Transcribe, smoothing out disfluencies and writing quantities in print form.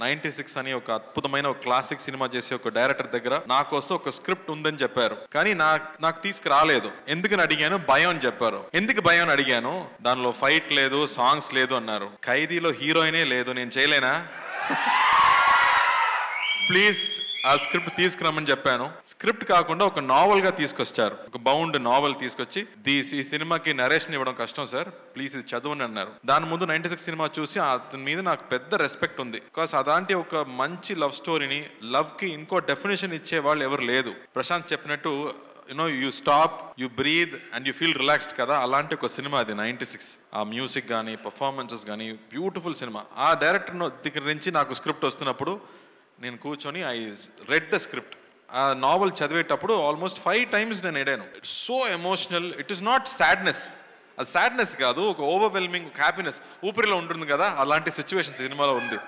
96 అని ఒక అద్భుతమైన ఒక క్లాసిక్ సినిమా చేసే ఒక డైరెక్టర్ దగ్గర నా కోసం ఒక స్క్రిప్ట్ ఉందని చెప్పారు. కానీ నాకు తీసుకురాలేదు. ఎందుకని అడిగాను, భయం అని చెప్పారు. ఎందుకు భయం అని అడిగాను, దానిలో ఫైట్ లేదు, సాంగ్స్ లేదు అన్నారు. ఖైదీలో హీరోయినే లేదు, నేను చేయలేనా? ప్లీజ్ ఆ స్క్రిప్ట్ తీసుకురమ్మని చెప్పాను. స్క్రిప్ట్ కాకుండా ఒక నావల్ గా తీసుకొచ్చారు. ఒక బౌండ్ నావల్ తీసుకొచ్చి ఈ సినిమాకి నరేషన్ ఇవ్వడం కష్టం సార్, ప్లీజ్ ఇది చదవని అన్నారు. దాని ముందు 96 సినిమా చూసి అతని మీద నాకు పెద్ద రెస్పెక్ట్ ఉంది. బికాస్ అలాంటి ఒక మంచి లవ్ స్టోరీని, లవ్ కి ఇంకో డెఫినేషన్ ఇచ్చే వాళ్ళు ఎవరు లేదు. ప్రశాంత్ చెప్పినట్టు you stop, you breathe and you feel relaxed కదా, అలాంటి ఒక సినిమా అది 96. ఆ మ్యూజిక్ కానీ పర్ఫార్మెన్సెస్ కానీ బ్యూటిఫుల్ సినిమా. ఆ డైరెక్టర్ దగ్గర నుంచి నాకు స్క్రిప్ట్ వస్తున్నప్పుడు నేను కూర్చొని ఐ రెడ్ ద స్క్రిప్ట్. ఆ నావల్ చదివేటప్పుడు ఆల్మోస్ట్ 5 times నేను ఎడాను. It's so emotional. It is not sadness, అది సాడ్నెస్ కాదు, ఒక ఓవర్వెల్మింగ్ హ్యాపీనెస్ ఊపిరిలో ఉంటుంది కదా, అలాంటి సిచ్యువేషన్ సినిమాలో ఉంది.